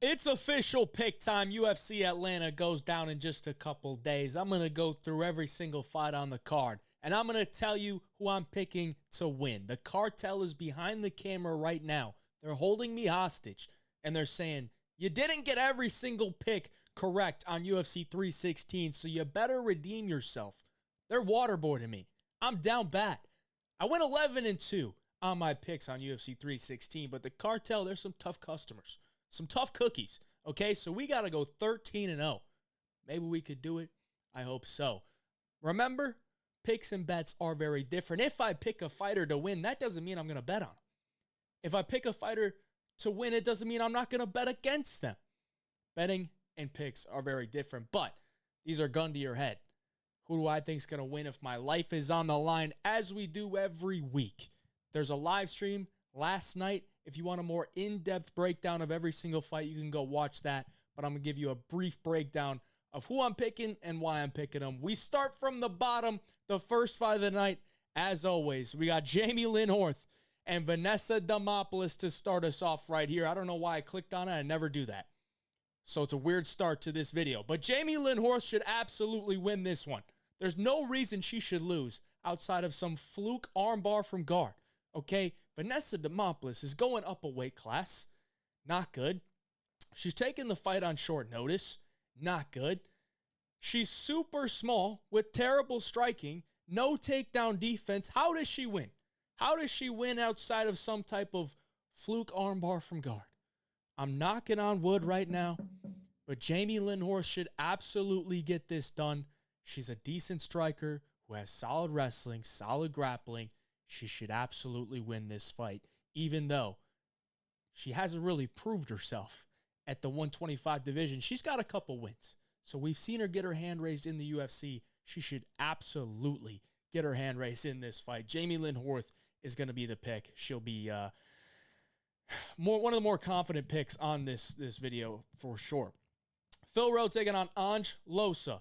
It's official pick time. UFC Atlanta goes down in just a couple days. I'm going to go through every single fight on the card, and I'm going to tell you who I'm picking to win. The cartel is behind the camera right now. They're holding me hostage, and they're saying, you didn't get every single pick correct on UFC 316, so you better redeem yourself. They're waterboarding me. I'm down bad. I went 11-2 on my picks on UFC 316, but the cartel, there's some tough customers. Some tough cookies, okay? So we got to go 13-0. Maybe we could do it. I hope so. Remember, picks and bets are very different. If I pick a fighter to win, that doesn't mean I'm going to bet on him. If I pick a fighter to win, it doesn't mean I'm not going to bet against them. Betting and picks are very different, but these are gun to your head. Who do I think is going to win if my life is on the line, as we do every week? There's a live stream last night. If you want a more in-depth breakdown of every single fight, you can go watch that. But I'm going to give you a brief breakdown of who I'm picking and why I'm picking them. We start from the bottom. The first fight of the night, as always, we got Jamie Lynn Horth and Vanessa Demopolous to start us off right here. I don't know why I clicked on it. I never do that. So it's a weird start to this video. But Jamie Lynn Horth should absolutely win this one. There's no reason she should lose outside of some fluke armbar from guard. Okay, Vanessa Demopolous is going up a weight class. Not good. She's taking the fight on short notice. Not good. She's super small with terrible striking, no takedown defense. How does she win? How does she win outside of some type of fluke armbar from guard? I'm knocking on wood right now, but Jamie Lynn Horth should absolutely get this done. She's a decent striker who has solid wrestling, solid grappling. She should absolutely win this fight, even though she hasn't really proved herself at the 125 division. She's got a couple wins. So we've seen her get her hand raised in the UFC. She should absolutely get her hand raised in this fight. Jamie Lynn Horth is going to be the pick. She'll be one of the more confident picks on this video for sure. Phil Rowe taking on Loosa.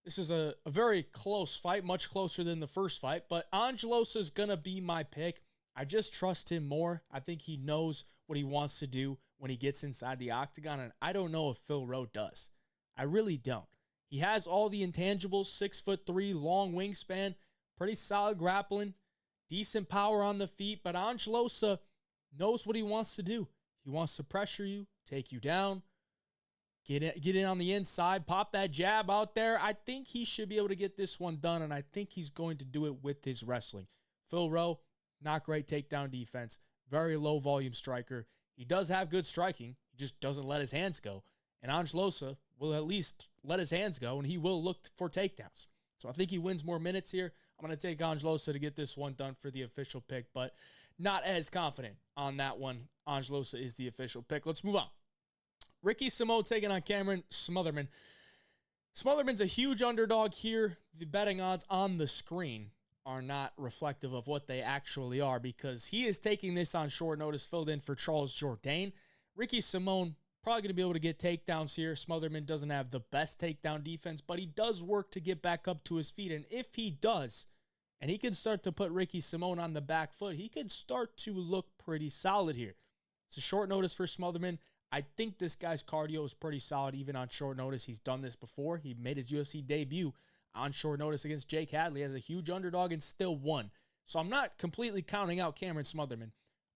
This is a very close fight, much closer than the first fight, but Loosa is going to be my pick. I just trust him more. I think he knows what he wants to do when he gets inside the octagon, and I don't know if Phil Rowe does. I really don't. He has all the intangibles, 6'3", long wingspan, pretty solid grappling, decent power on the feet, but Loosa knows what he wants to do. He wants to pressure you, take you down, get in on the inside, pop that jab out there. I think he should be able to get this one done, and I think he's going to do it with his wrestling. Phil Rowe, not great takedown defense, very low volume striker. He does have good striking. He just doesn't let his hands go. And Loosa will at least let his hands go, and he will look for takedowns. So I think he wins more minutes here. I'm going to take Loosa to get this one done for the official pick, but not as confident on that one. Loosa is the official pick. Let's move on. Ricky Simón taking on Cameron Smotherman. Smotherman's a huge underdog here. The betting odds on the screen are not reflective of what they actually are because he is taking this on short notice, filled in for Charles Jourdain. Ricky Simón probably going to be able to get takedowns here. Smotherman doesn't have the best takedown defense, but he does work to get back up to his feet. And if he does, and he can start to put Ricky Simón on the back foot, he can start to look pretty solid here. It's a short notice for Smotherman. I think this guy's cardio is pretty solid even on short notice. He's done this before. He made his UFC debut on short notice against Jake Hadley as a huge underdog and still won. So I'm not completely counting out Cameron Smotherman,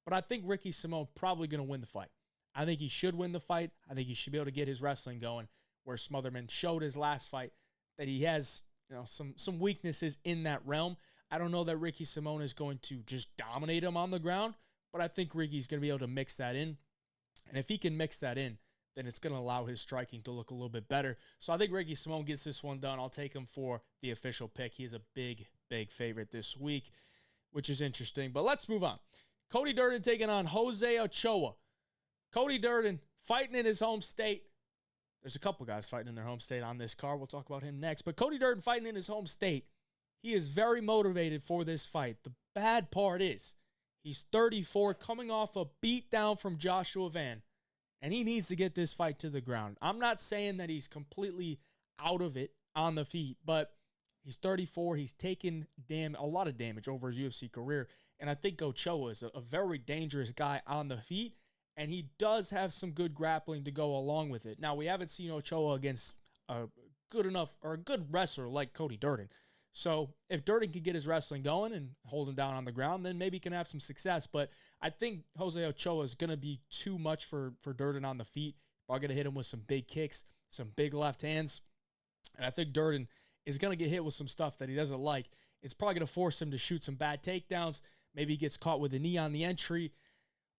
but I think Ricky Simón probably going to win the fight. I think he should win the fight. I think he should be able to get his wrestling going, where Smotherman showed his last fight that he has, some weaknesses in that realm. I don't know that Ricky Simón is going to just dominate him on the ground, but I think Ricky's going to be able to mix that in. And if he can mix that in, then it's going to allow his striking to look a little bit better. So I think Ricky Simón gets this one done. I'll take him for the official pick. He is a big, big favorite this week, which is interesting. But let's move on. Cody Durden taking on Jose Ochoa. Cody Durden fighting in his home state. There's a couple guys fighting in their home state on this card. We'll talk about him next. But Cody Durden fighting in his home state. He is very motivated for this fight. The bad part is he's 34, coming off a beatdown from Joshua Van, and he needs to get this fight to the ground. I'm not saying that he's completely out of it on the feet, but he's 34. He's taken a lot of damage over his UFC career, and I think Ochoa is a very dangerous guy on the feet, and he does have some good grappling to go along with it. Now, we haven't seen Ochoa against a good enough or a good wrestler like Cody Durden. So if Durden can get his wrestling going and hold him down on the ground, then maybe he can have some success. But I think Jose Ochoa is going to be too much for Durden on the feet. Probably going to hit him with some big kicks, some big left hands. And I think Durden is going to get hit with some stuff that he doesn't like. It's probably going to force him to shoot some bad takedowns. Maybe he gets caught with a knee on the entry.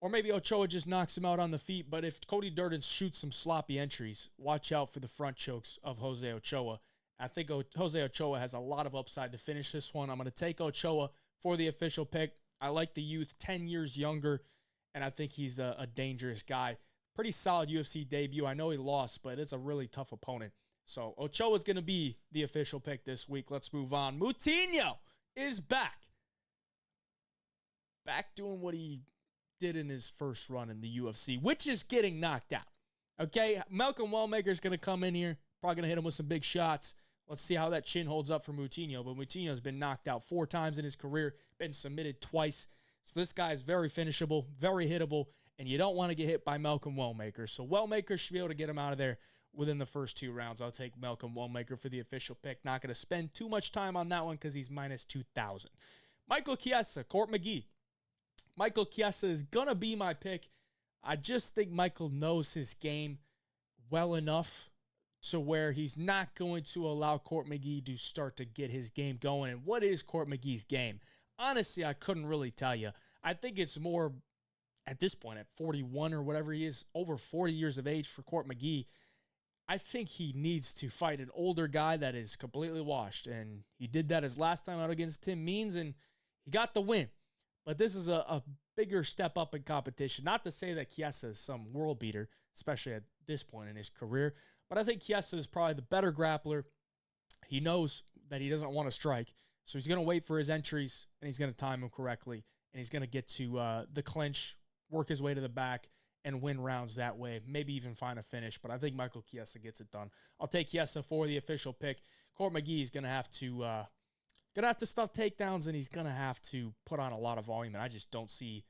Or maybe Ochoa just knocks him out on the feet. But if Cody Durden shoots some sloppy entries, watch out for the front chokes of Jose Ochoa. I think Jose Ochoa has a lot of upside to finish this one. I'm going to take Ochoa for the official pick. I like the youth, 10 years younger, and I think he's a dangerous guy. Pretty solid UFC debut. I know he lost, but it's a really tough opponent. So Ochoa is going to be the official pick this week. Let's move on. Moutinho is back. Back doing what he did in his first run in the UFC, which is getting knocked out. Okay, Malcolm Wellmaker is going to come in here. Probably going to hit him with some big shots. Let's see how that chin holds up for Moutinho. But Moutinho's been knocked out 4 times in his career, been submitted twice. So this guy is very finishable, very hittable, and you don't want to get hit by Malcolm Wellmaker. So Wellmaker should be able to get him out of there within the first 2 rounds. I'll take Malcolm Wellmaker for the official pick. Not going to spend too much time on that one because he's minus 2,000. Michael Chiesa, Court McGee. Michael Chiesa is going to be my pick. I just think Michael knows his game well enough to where he's not going to allow Court McGee to start to get his game going. And what is Court McGee's game? Honestly, I couldn't really tell you. I think it's more, at this point, at 41 or whatever he is, over 40 years of age for Court McGee, I think he needs to fight an older guy that is completely washed. And he did that his last time out against Tim Means, and he got the win. But this is a bigger step up in competition. Not to say that Chiesa is some world beater, especially at this point in his career, but I think Chiesa is probably the better grappler. He knows that he doesn't want to strike, so he's going to wait for his entries, and he's going to time them correctly, and he's going to get to the clinch, work his way to the back, and win rounds that way, maybe even find a finish. But I think Michael Chiesa gets it done. I'll take Chiesa for the official pick. Court McGee is going to have to stuff takedowns, and he's going to have to put on a lot of volume, and I just don't see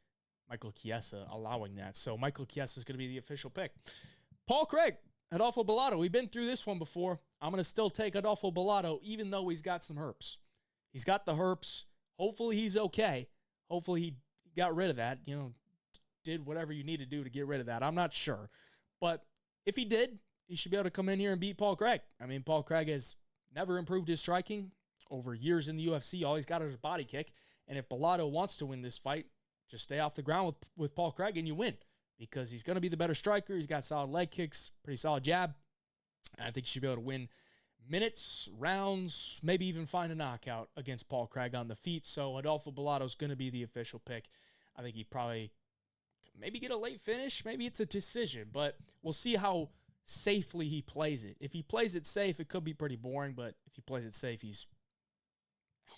Michael Chiesa allowing that. So Michael Chiesa is going to be the official pick. Paul Craig, Adolfo Bellato. We've been through this one before. I'm going to still take Adolfo Bellato, even though he's got some herpes. He's got the herpes. Hopefully he's okay. Hopefully he got rid of that, did whatever you need to do to get rid of that. I'm not sure. But if he did, he should be able to come in here and beat Paul Craig. I mean, Paul Craig has never improved his striking over years in the UFC. All he's got is a body kick. And if Bellato wants to win this fight, just stay off the ground with Paul Craig and you win. Because he's going to be the better striker. He's got solid leg kicks, pretty solid jab. And I think he should be able to win minutes, rounds, maybe even find a knockout against Paul Craig on the feet. So Adolfo Bellato is going to be the official pick. I think he probably maybe get a late finish. Maybe it's a decision. But we'll see how safely he plays it. If he plays it safe, it could be pretty boring. But if he plays it safe, he's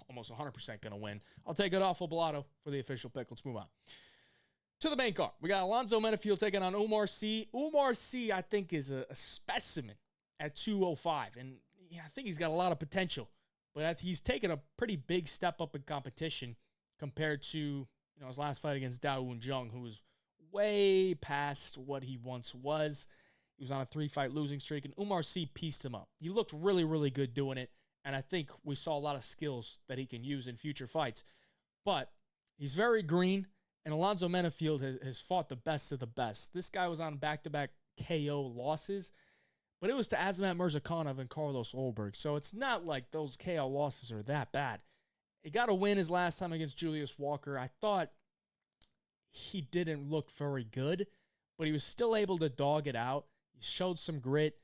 almost 100% going to win. I'll take Adolfo Bellato for the official pick. Let's move on to the main card. We got Alonzo Menifield taking on Umar Sy. Umar Sy, I think, is a specimen at 205. And I think he's got a lot of potential. But he's taken a pretty big step up in competition compared to his last fight against Dawoon Jung, who was way past what he once was. He was on a 3-fight losing streak, and Umar Sy pieced him up. He looked really, really good doing it. And I think we saw a lot of skills that he can use in future fights. But he's very green, and Alonzo Menifield has fought the best of the best. This guy was on back-to-back KO losses, but it was to Azamat Murzakanov and Carlos Olberg. So it's not like those KO losses are that bad. He got a win his last time against Julius Walker. I thought he didn't look very good, but he was still able to dog it out. He showed some grit,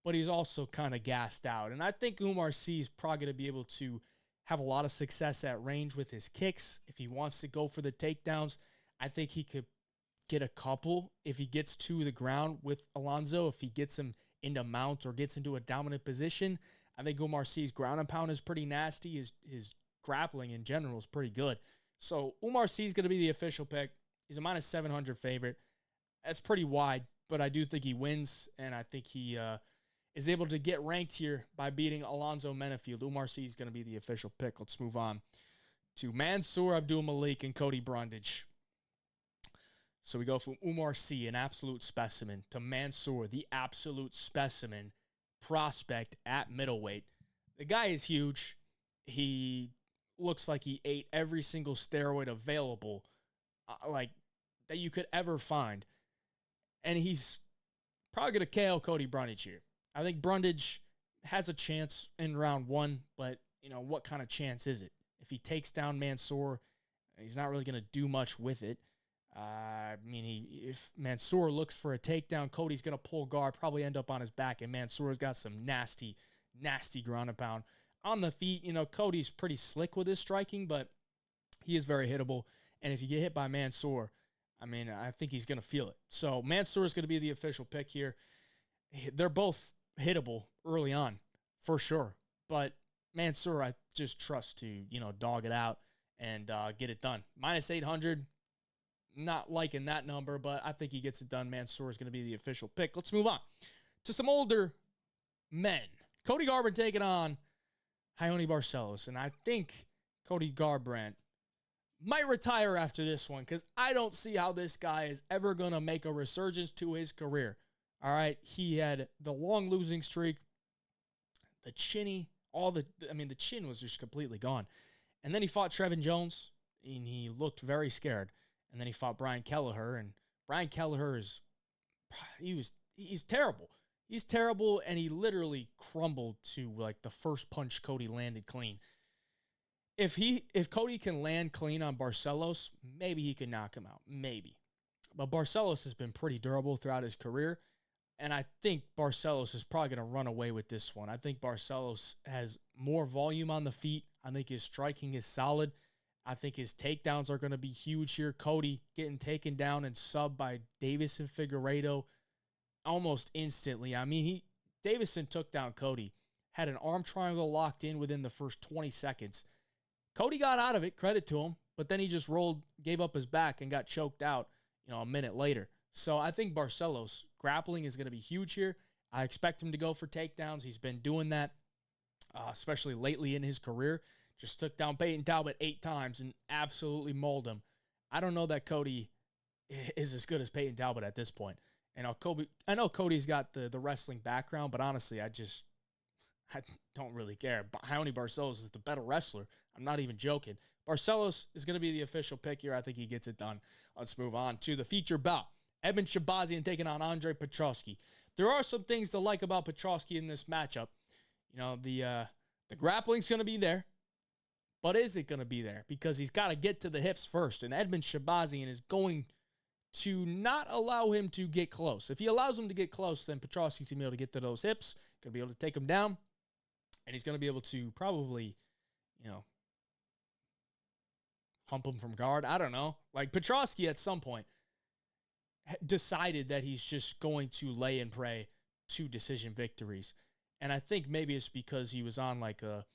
but he's also kind of gassed out. And I think Umar Sy is probably going to be able to have a lot of success at range with his kicks. If he wants to go for the takedowns, I think he could get a couple if he gets to the ground with Alonzo. If he gets him into mount or gets into a dominant position, I think Umar Sy's ground and pound is pretty nasty. His grappling in general is pretty good. So Umar Sy is going to be the official pick. He's a minus 700 favorite. That's pretty wide, but I do think he wins, and I think he is able to get ranked here by beating Alonzo Menifield. Umar Sy is going to be the official pick. Let's move on to Mansour Abdul Malik and Cody Brundage. So we go from Umar C, an absolute specimen, to Mansour, the absolute specimen prospect at middleweight. The guy is huge. He looks like he ate every single steroid available, like that you could ever find. And he's probably going to KO Cody Brundage here. I think Brundage has a chance in round 1, but, what kind of chance is it? If he takes down Mansour, he's not really going to do much with it. If Mansour looks for a takedown, Cody's going to pull guard, probably end up on his back, and Mansour's got some nasty, nasty ground and pound. On the feet, Cody's pretty slick with his striking, but he is very hittable. And if you get hit by Mansour, I think he's going to feel it. So Mansour is going to be the official pick here. They're both hittable early on, for sure. But Mansour, I just trust to, dog it out and get it done. Minus 800, not liking that number, but I think he gets it done. Mansour is going to be the official pick. Let's move on to some older men. Cody Garbrandt taking on Raoni Barcelos. And I think Cody Garbrandt might retire after this one because I don't see how this guy is ever going to make a resurgence to his career. All right, he had the long losing streak, the chinny, the chin was just completely gone. And then he fought Trevin Jones, and he looked very scared. And then he fought Brian Kelleher, and Brian Kelleher he's terrible. He's terrible, and he literally crumbled to like the first punch Cody landed clean. If Cody can land clean on Barcelos, maybe he could knock him out. Maybe. But Barcelos has been pretty durable throughout his career. And I think Barcelos is probably going to run away with this one. I think Barcelos has more volume on the feet. I think his striking is solid. I think his takedowns are going to be huge here. Cody getting taken down and subbed by Davison Figueiredo almost instantly. Davison took down Cody, had an arm triangle locked in within the first 20 seconds. Cody got out of it, credit to him, but then he just gave up his back and got choked out, a minute later. So I think Barcelos grappling is going to be huge here. I expect him to go for takedowns. He's been doing that, especially lately in his career. Just took down Peyton Talbot 8 times and absolutely mauled him. I don't know that Cody is as good as Peyton Talbot at this point. And I know Cody's got the wrestling background, but honestly, I don't really care. Raoni Barcelos is the better wrestler. I'm not even joking. Barcelos is going to be the official pick here. I think he gets it done. Let's move on to the feature bout. Edmen Shahbazyan taking on Andre Petroski. There are some things to like about Petroski in this matchup. The grappling's going to be there, but is it going to be there? Because he's got to get to the hips first, and Edmen Shahbazyan is going to not allow him to get close. If he allows him to get close, then Petroski's going to be able to get to those hips, going to be able to take him down, and he's going to be able to probably, hump him from guard. I don't know. Like Petroski at some point decided that he's just going to lay and pray 2 decision victories. And I think maybe it's because he was on like a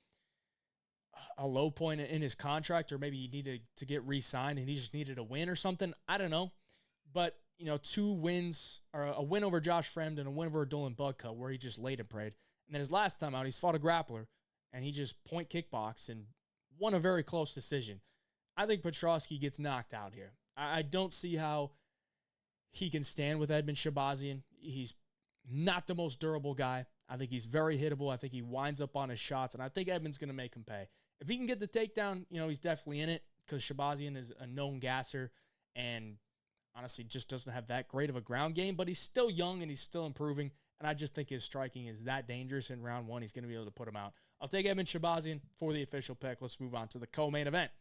low point in his contract, or maybe he needed to get re-signed and he just needed a win or something. I don't know. But, 2 wins, or a win over Josh Fremd and a win over Dylan Budka, where he just laid and prayed. And then his last time out, he's fought a grappler and he just point kickboxed and won a very close decision. I think Petroski gets knocked out here. I don't see how he can stand with Edmen Shahbazyan. He's not the most durable guy. I think he's very hittable. I think he winds up on his shots, and I think Edmen's going to make him pay. If he can get the takedown, he's definitely in it, because Shahbazyan is a known gasser and honestly just doesn't have that great of a ground game, but he's still young and he's still improving, and I just think his striking is that dangerous in round 1. He's going to be able to put him out. I'll take Edmen Shahbazyan for the official pick. Let's move on to the co-main event.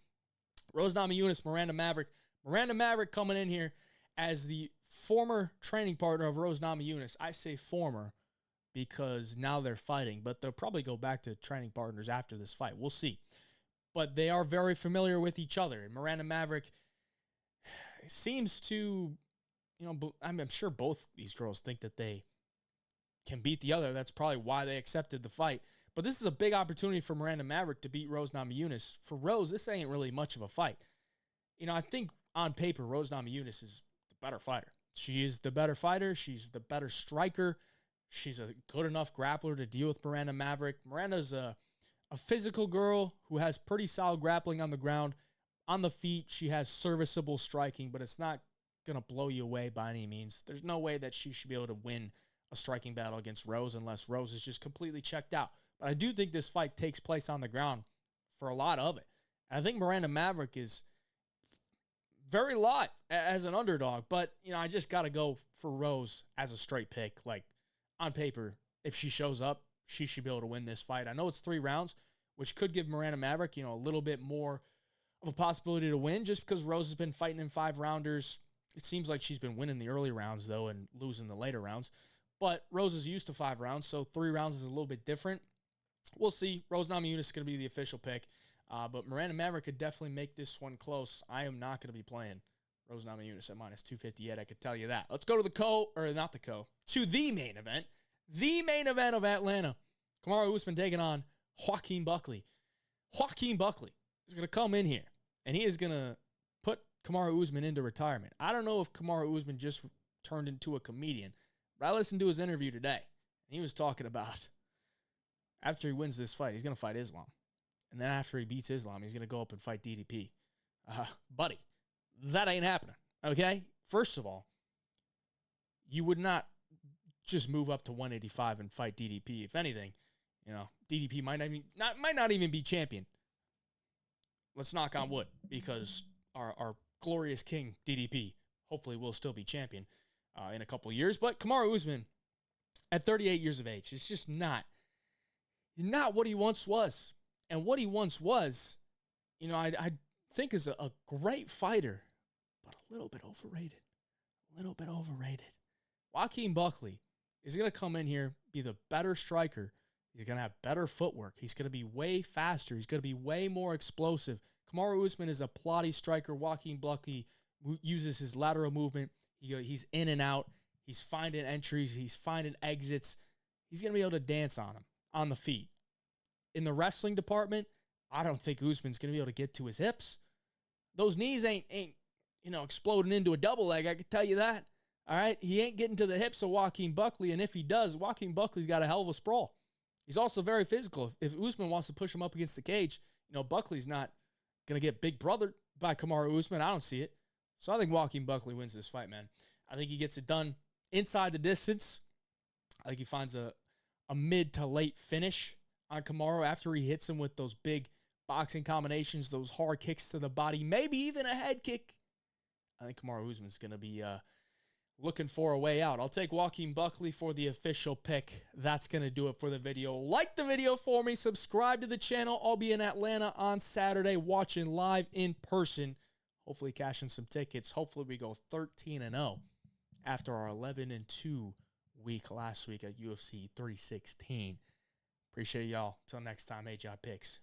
Rose Namajunas, Miranda Maverick. Miranda Maverick coming in here as the former training partner of Rose Namajunas. I say former because now they're fighting, but they'll probably go back to training partners after this fight. We'll see. But they are very familiar with each other. And Miranda Maverick seems to, I'm sure both these girls think that they can beat the other. That's probably why they accepted the fight. But this is a big opportunity for Miranda Maverick to beat Rose Namajunas. For Rose, this ain't really much of a fight. I think on paper, Rose Namajunas is the better fighter. She is the better fighter. She's the better striker. She's a good enough grappler to deal with Miranda Maverick. Miranda's a physical girl who has pretty solid grappling on the ground. On the feet, she has serviceable striking, but it's not going to blow you away by any means. There's no way that she should be able to win a striking battle against Rose unless Rose is just completely checked out. But I do think this fight takes place on the ground for a lot of it. And I think Miranda Maverick is very live as an underdog, but I just got to go for Rose as a straight pick. Like, on paper, if she shows up, she should be able to win this fight. I know it's 3 rounds, which could give Miranda Maverick, a little bit more of a possibility to win just because Rose has been fighting in 5-rounders. It seems like she's been winning the early rounds, though, and losing the later rounds. But Rose is used to 5 rounds, so 3 rounds is a little bit different. We'll see. Rose Namajunas is going to be the official pick. But Miranda Maverick could definitely make this one close. I am not going to be playing Rose Namajunas at -250 yet. I could tell you that. Let's go to to the main event. The main event of Atlanta. Kamaru Usman taking on Joaquin Buckley. Joaquin Buckley is going to come in here, and he is going to put Kamaru Usman into retirement. I don't know if Kamaru Usman just turned into a comedian, but I listened to his interview today, and he was talking about after he wins this fight, he's going to fight Islam. And then after he beats Islam, he's going to go up and fight DDP. Buddy, that ain't happening, okay? First of all, you would not just move up to 185 and fight DDP. If anything, DDP might not even be champion. Let's knock on wood, because our glorious king DDP hopefully will still be champion in a couple of years. But Kamaru Usman, at 38 years of age, is just not what he once was. And what he once was, I think is a great fighter, but a little bit overrated. Joaquin Buckley is going to come in here, be the better striker. He's going to have better footwork. He's going to be way faster. He's going to be way more explosive. Kamaru Usman is a plotty striker. Joaquin Buckley uses his lateral movement. He's in and out. He's finding entries. He's finding exits. He's going to be able to dance on him, on the feet. In the wrestling department, I don't think Usman's going to be able to get to his hips. Those knees ain't exploding into a double leg, I can tell you that. All right? He ain't getting to the hips of Joaquin Buckley, and if he does, Joaquin Buckley's got a hell of a sprawl. He's also very physical. If Usman wants to push him up against the cage, Buckley's not going to get big brothered by Kamaru Usman. I don't see it. So I think Joaquin Buckley wins this fight, man. I think he gets it done inside the distance. I think he finds a mid to late finish on Kamaru after he hits him with those big boxing combinations, those hard kicks to the body, maybe even a head kick. I think Kamaru Usman's going to be looking for a way out. I'll take Joaquin Buckley for the official pick. That's going to do it for the video. Like the video for me. Subscribe to the channel. I'll be in Atlanta on Saturday watching live in person. Hopefully cashing some tickets. Hopefully we go 13-0 after our 11-2 week last week at UFC 316. Appreciate y'all. Till next time, AJ Picks.